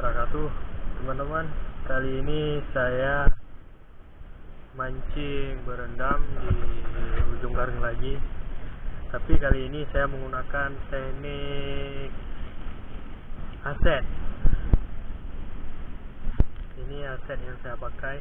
wabarakatuh, teman-teman. Kali ini saya mancing berendam di ujung garing lagi. Tapi kali ini saya menggunakan teknik aset. Ini aset yang saya pakai.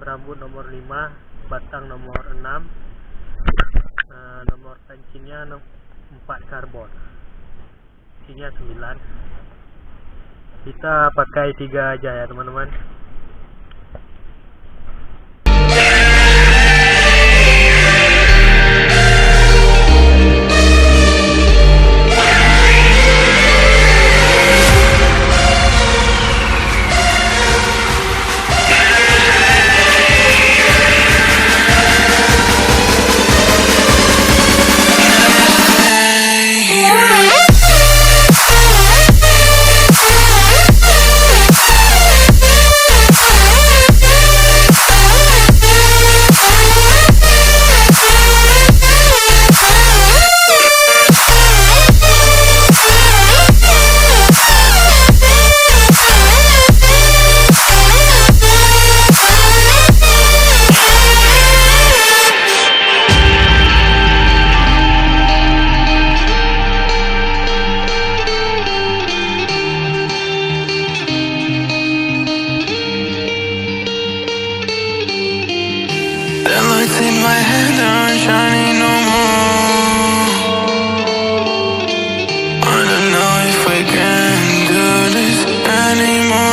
Berambut nomor 5, batang nomor 6, nomor pancingnya 4 karbon, isinya 9. Kita pakai 3 aja ya teman-teman. Lights in my head aren't shining no more. Wanna know if we can do this anymore.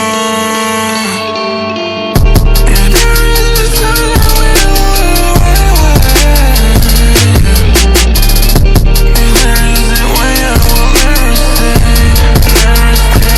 If there is a time if there is a way I will never stay, never stay.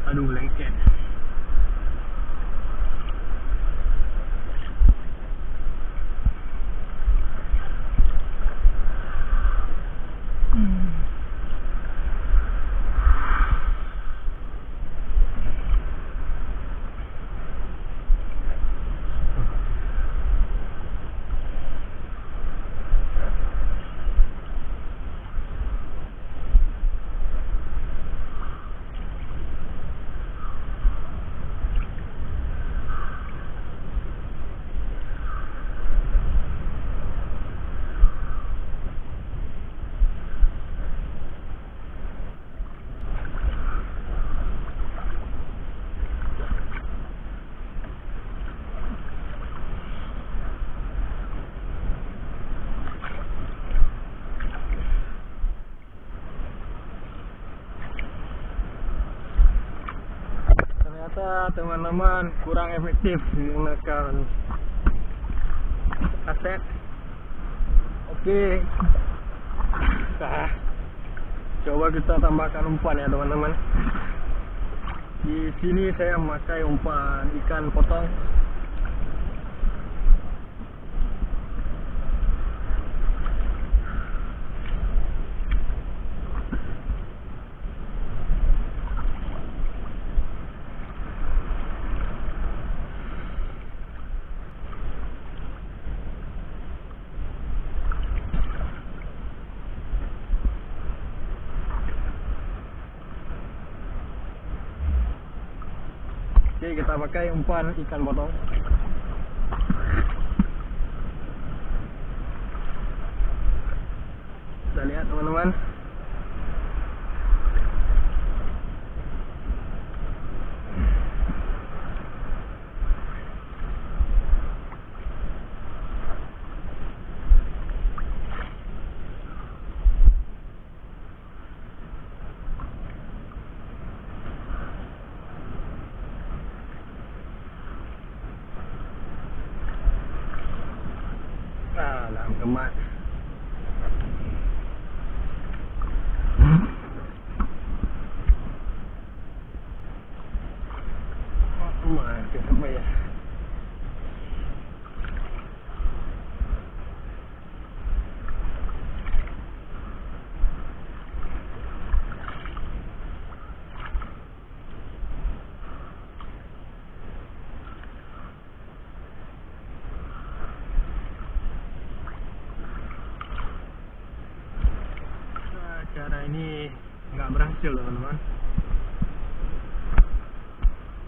Aduh, lengket. Ternyata teman-teman kurang efektif menggunakan aset. Oke, nah, coba kita tambahkan umpan ya teman-teman. Di sini saya memakai umpan ikan potong. Oke, kita pakai umpan ikan potong. Kita lihat teman-teman. Dalam kemas. Masih sampai ya. Cara ini nggak berhasil teman-teman.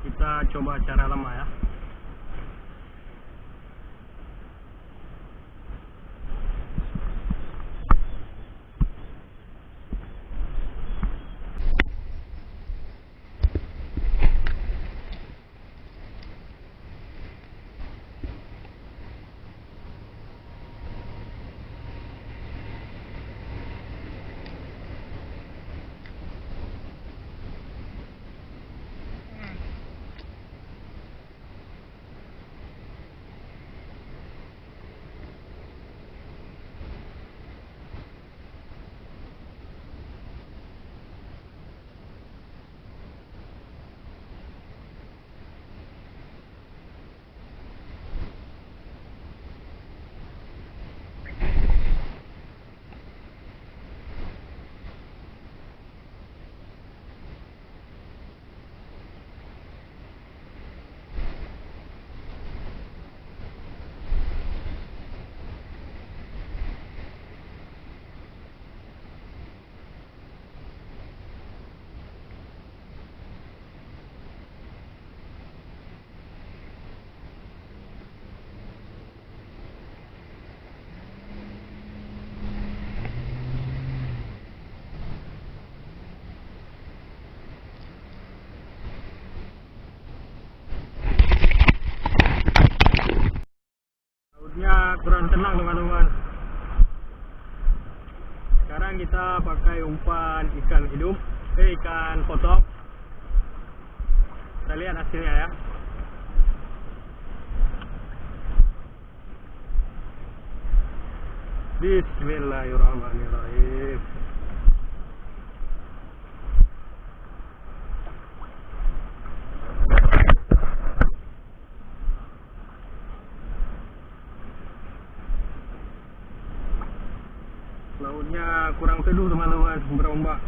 Kita coba cara lama ya. Kurang tenang teman-teman. Sekarang kita pakai umpan ikan hidup, ikan potong. Kita lihat hasilnya ya. Bismillahirrahmanirrahim. Lautnya kurang teduh teman-teman, berombak.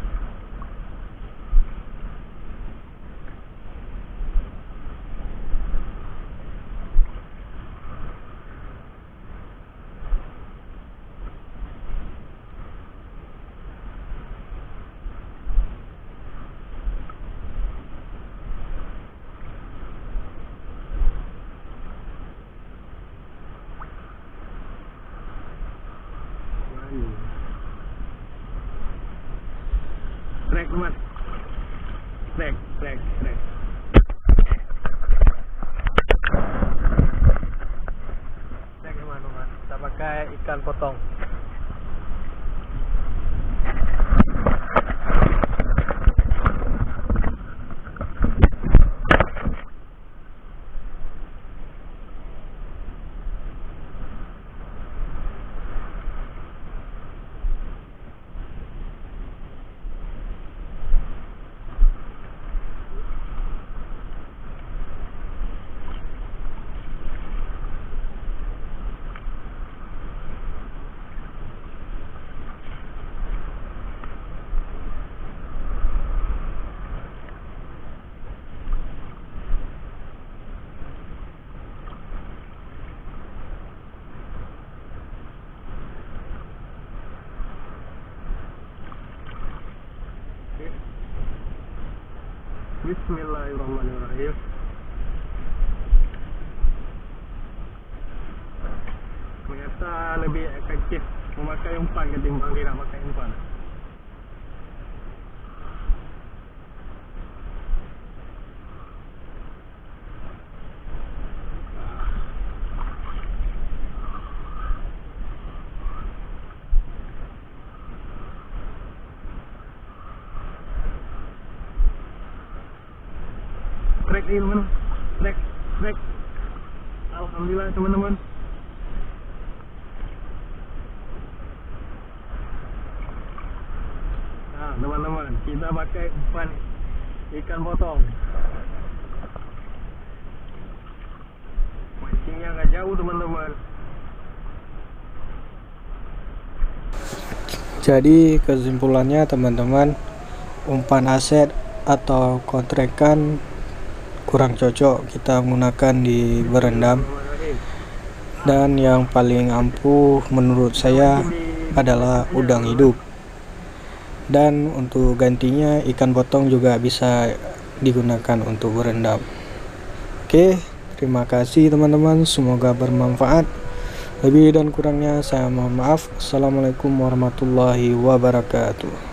Trek teman, trek. Trek teman-teman, kita pakai ikan potong. Bismillahirrahmanirrahim. produktif memakai umpan ketimbang tidak pakai umpan. Trek ini teman, trek. Alhamdulillah teman-teman. Nah teman-teman, kita pakai umpan ikan potong. Mancingnya agak jauh teman-teman. Jadi kesimpulannya teman-teman, umpan aset atau kontrekan kurang cocok kita menggunakan di berendam, dan yang paling ampuh menurut saya adalah udang hidup, dan untuk gantinya ikan potong juga bisa digunakan untuk berendam. Oke, terima kasih teman-teman, semoga bermanfaat. Lebih dan kurangnya saya mohon maaf. Assalamualaikum warahmatullahi wabarakatuh.